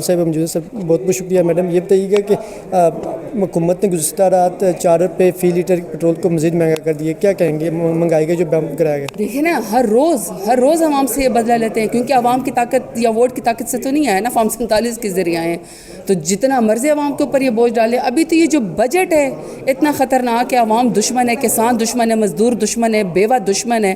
صاحب موجود سر بہت بہت شکریہ میڈم. یہ بتائیے گا کہ حکومت نے گزشتہ رات 4 روپے فی لیٹر پیٹرول کو مزید مہنگا کر دیا, کیا کہیں گے مہنگائی کا جو بم کرایا گیا؟ دیکھیں نا, ہر روز عوام سے یہ بدلہ لیتے ہیں, کیونکہ عوام کی طاقت یا ووٹ کی طاقت سے تو نہیں آیا نا, فارم 47 کے ذریعے آئے ہیں. تو جتنا مرضی عوام کے اوپر یہ بوجھ ڈالے. ابھی تو یہ جو بجٹ ہے اتنا خطرناک ہے, عوام دشمن ہے, کسان دشمن ہے, مزدور دشمن ہے, بیوہ دشمن ہے,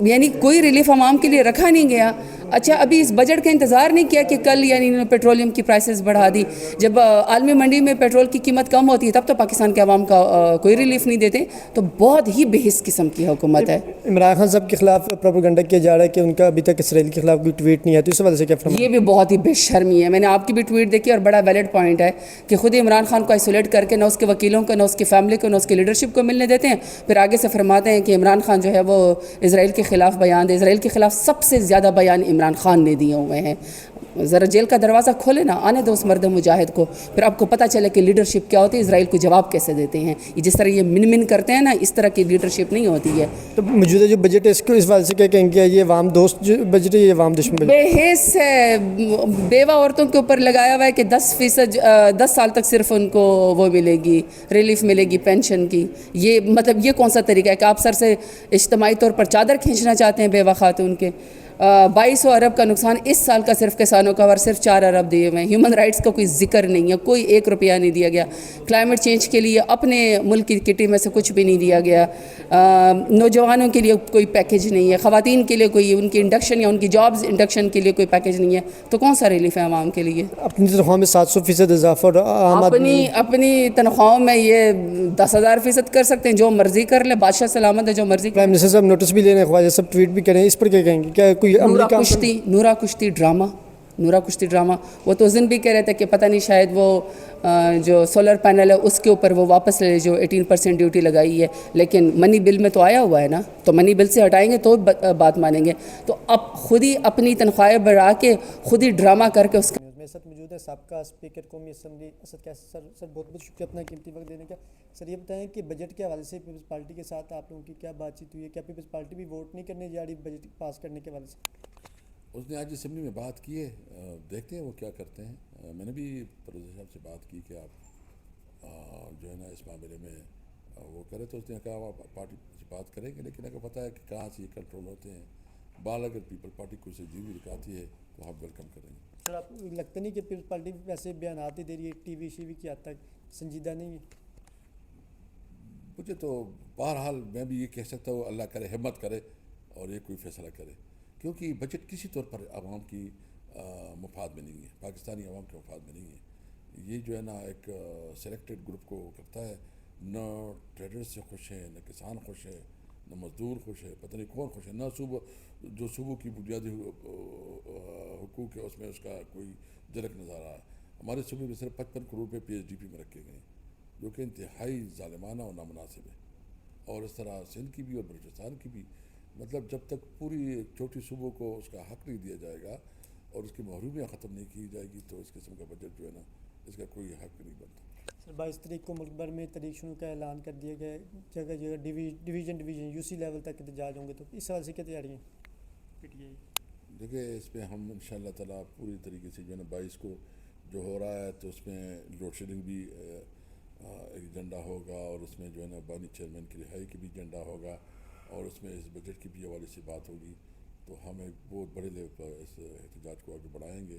یعنی کوئی ریلیف عوام کے لیے رکھا نہیں گیا. اچھا, ابھی اس بجٹ کا انتظار نہیں کیا کہ کل یعنی انہوں نے پیٹرولیم کی پرائسز بڑھا دی. جب عالمی منڈی میں پیٹرول کی قیمت کم ہوتی ہے تب تو پاکستان کے عوام کا کوئی ریلیف نہیں دیتے. تو بہت ہی بے حس قسم کی حکومت ہے. عمران خان صاحب کے خلاف پروپیگنڈا کیا جا رہا ہے کہ ان کا ابھی تک اسرائیل کے خلاف کوئی ٹویٹ نہیں ہے, تو اس وجہ سے کیا فرمائیں؟ یہ بھی بہت ہی بے شرمی ہے. میں نے آپ کی بھی ٹویٹ دیکھی اور بڑا ویلڈ پوائنٹ ہے کہ خود عمران خان کو آئسولیٹ کر کے نہ اس کے وکیلوں کو, نہ اس کی فیملی کو, نہ اس کی لیڈرشپ کو ملنے دیتے ہیں. پھر آگے سے فرماتے ہیں کہ عمران خان جو ہے وہ اسرائیل کے خلاف بیان دے. اسرائیل کے خلاف سب سے زیادہ بیان عمران خان نے دیے ہوئے ہیں. ذرا جیل کا دروازہ کھولے نا, آنے دو اس مرد مجاہد کو, پھر آپ کو پتہ چلے کہ لیڈرشپ کیا ہوتی ہے, اسرائیل کو جواب کیسے دیتے ہیں. جس طرح یہ من کرتے ہیں نا, اس طرح کی لیڈرشپ نہیں ہوتی ہے. تو موجودہ جو بجٹ ہے اس کو اس وجہ سے کیا کہیں گے, یہ عوام دوست جو بجٹ ہے یہ عوام دشمن بجٹ بے حس ہے. بیوہ عورتوں کے اوپر لگایا ہوا ہے کہ 10 سال تک صرف ان کو وہ ملے گی, ریلیف ملے گی پینشن کی. یہ مطلب یہ کون سا طریقہ ہے کہ آپ سر سے اجتماعی طور پر چادر کھینچنا چاہتے ہیں بیوہ خاتون کے. 2200 ارب کا نقصان اس سال کا صرف کسانوں کا, اور صرف 4 ارب دیے ہوئے ہیں. ہیومن رائٹس کا کوئی ذکر نہیں ہے, کوئی 1 روپیہ نہیں دیا گیا. کلائمیٹ چینج کے لیے اپنے ملک کی کٹی میں سے کچھ بھی نہیں دیا گیا. نوجوانوں کے لیے کوئی پیکیج نہیں ہے, خواتین کے لیے کوئی ان کی انڈکشن یا ان کی جابز انڈکشن کے لیے کوئی پیکیج نہیں ہے. تو کون سا ریلیف ہے عوام کے لیے؟ اپنی تنخواہ میں 700% اضافہ, اور عام آدمی اپنی تنخواہوں میں یہ 10,000% کر سکتے ہیں, جو مرضی کر لیں. بادشاہ سلامت ہے, جو مرضی. پرائم منسٹر صاحب نوٹس بھی لے رہے ہیں, خواجہ صاحب ٹویٹ بھی کریں, اس پر کیا کہیں گے؟ کیا کوئی عملی کام نورا کشتی ڈرامہ, وہ تو اس دن بھی کہہ رہے تھے کہ پتہ نہیں شاید وہ جو سولر پینل ہے اس کے اوپر وہ واپس لے, جو 18% ڈیوٹی لگائی ہے. لیکن منی بل میں تو آیا ہوا ہے نا, تو منی بل سے ہٹائیں گے تو بات مانیں گے. تو اب خود ہی اپنی تنخواہیں بڑھا کے خود ہی ڈرامہ کر کے اس کا. میرے ساتھ موجود ہے سابقہ اسپیکر قومی اسمبلی اسد کیسر سر. سر بہت بہت شکریہ اپنا قیمتی وقت دینے کا. سر یہ بتائیں کہ بجٹ کے حوالے سے پیپلز پارٹی کے ساتھ آپ لوگوں کی کیا بات چیت ہوئی ہے؟ کیا پیپلز پارٹی بھی ووٹ نہیں کرنے جا رہی بجٹ پاس کرنے کے حوالے سے؟ اس نے آج اسمبلی میں بات کی ہے, دیکھتے ہیں وہ کیا کرتے ہیں. میں نے بھی پروفیسر صاحب سے بات کی کہ آپ جو ہے نا اس معاملے میں وہ کرے, تو اس نے کہا آپ پارٹی سے بات کریں گے, لیکن اگر پتہ ہے کہ کہاں سے یہ کنٹرول ہوتے ہیں, بال اگر پیپل پارٹی کو سے جی بھی دکھاتی ہے تو ہم ویلکم کریں گے. سر آپ کو لگتا نہیں کہ پیپلز پارٹی ویسے بیانات ہی دے رہی ہے, ٹی وی شی وی کی حد تک سنجیدہ نہیں ہے؟ مجھے تو بہرحال میں بھی یہ کہہ سکتا ہوں, اللہ کرے ہمت کرے اور یہ کوئی فیصلہ کرے, کیونکہ بجٹ کسی طور پر عوام کی مفاد میں نہیں ہے, پاکستانی عوام کے مفاد میں نہیں ہے. یہ جو ہے نا ایک سلیکٹڈ گروپ کو کرتا ہے. نہ ٹریڈر سے خوش ہیں, نہ کسان خوش ہے, نہ مزدور خوش ہے, پتہ نہیں کون خوش ہے, نہ صوبوں کی بنیادی حقوق ہے اس میں اس کا کوئی جھلک نظر آ رہا ہے. ہمارے صوبے میں صرف 55 کروڑ روپے پی ایچ ڈی پی میں رکھے گئے ہیں, جو کہ انتہائی ظالمانہ اور نامناسب ہے. اور اس طرح سندھ کی بھی اور بلوچستان کی بھی, مطلب جب تک پوری چھوٹی صوبوں کو اس کا حق نہیں دیا جائے گا اور اس کی محرومیاں ختم نہیں کی جائے گی, تو اس قسم کا بجٹ جو ہے نا اس کا کوئی حق نہیں بنتا. سر 22 تاریخ کو ملک بھر میں تحریک شروع کا اعلان کر دیا گیا ہے, جگہ جگہ ڈویژن یو سی لیول تک احتجاج ہوں گے, تو اس حوالے سے کیا تیاری ہیں؟ دیکھیں اس پہ ہم ان شاء اللہ تعالیٰ پوری طریقے سے جو ہے نا 22 کو جو ہو رہا ہے, تو اس میں لوڈ شیڈنگ بھی ایک ایجنڈا ہوگا, اور اس میں جو ہے نا بانی چیئرمین کی رہائی کی بھی ایجنڈا ہوگا, اور اس میں اس بجٹ کی بھی حوالے سے بات ہوگی. تو ہم ایک بہت بڑے لیول پر اس احتجاج کو آگے بڑھائیں گے,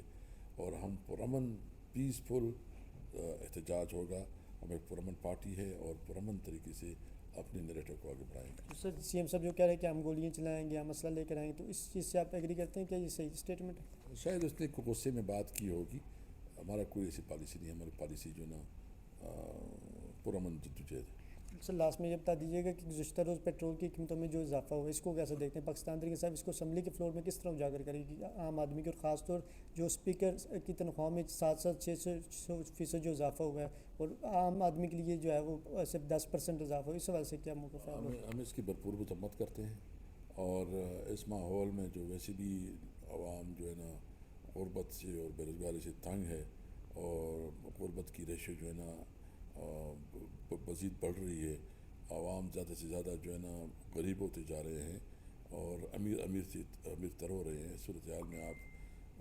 اور ہم پرامن پیسفل احتجاج ہوگا. ہم ایک پرامن پارٹی ہے اور پرامن طریقے سے اپنے نیریٹو کو آگے بڑھائیں گے. سر سی ایم صاحب جو کہہ رہے ہیں کہ ہم گولیاں چلائیں گے, ہم مسئلہ لے کر آئیں گے, تو اس چیز سے آپ ایگری کرتے ہیں کہ یہ صحیح اسٹیٹمنٹ ہے؟ شاید اس نے غصے میں بات کی ہوگی. ہمارا کوئی ایسی پالیسی نہیں ہے, ہماری پالیسی جو ہے نا پرامن جدوجہد ہے. سر لاسٹ میں یہ بتا دیجیے گا کہ گزشتہ روز پیٹرول کی قیمتوں میں جو اضافہ ہوا, اس کو کیسے دیکھتے ہیں پاکستان طریقے صاحب, اس کو اسمبلی کے فلور میں کس طرح اجاگر کرے گی عام آدمی کی, اور خاص طور جو اسپیکر کی تنخواہ میں 700-600% جو اضافہ ہوا ہے, اور عام آدمی کے لیے جو ہے وہ صرف 10% اضافہ ہو, اس حوالے سے کیا موقف ہے؟ ہم اس کی بھرپور مذمت کرتے ہیں, اور اس ماحول میں جو ویسے بھی عوام جو ہے نا غربت سے اور بے روزگاری سے تنگ ہے, اور غربت کی ریشو جو ہے نا مزید بڑھ رہی ہے, عوام زیادہ سے زیادہ جو ہے نا غریب ہوتے جا رہے ہیں, اور امیر تر ہو رہے ہیں. اس صورتحال میں آپ